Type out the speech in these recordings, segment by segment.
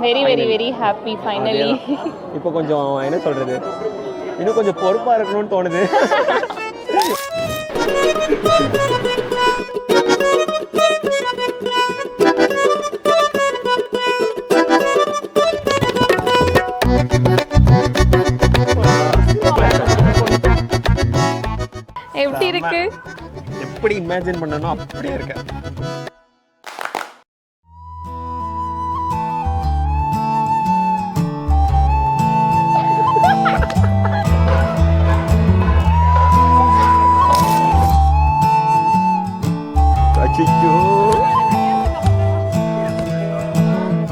Very very very happy finally. இப்போ கொஞ்சம் என்ன சொல்றது, இன்னும் கொஞ்சம் பொறுப்பா இருக்கணும்னு தோணுது. எப்படி இருக்கு? எப்படி இமேஜின் பண்ணனோ அப்படியே இருக்கு.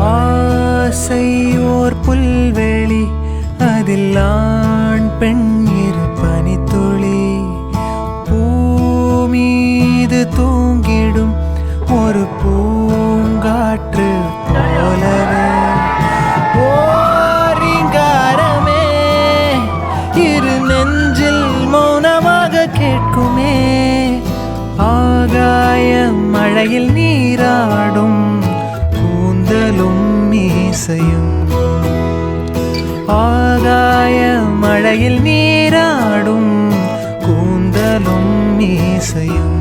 ஆசை ஓர் புல்வெளி, அதில் ஆண் பெண் இரு பனித்துளி, பூமீது தூங்கிடும் ஒரு பூங்காற்று போலவே, ஓரிங்காரமே இரு நெஞ்சில் மௌனமாக கேட்குமே, ஆகாய மழையில் நீராடும் கூந்தலும் மீசையும், ஆகாய மழையில் நீராடும் கூந்தலும் மீசையும்.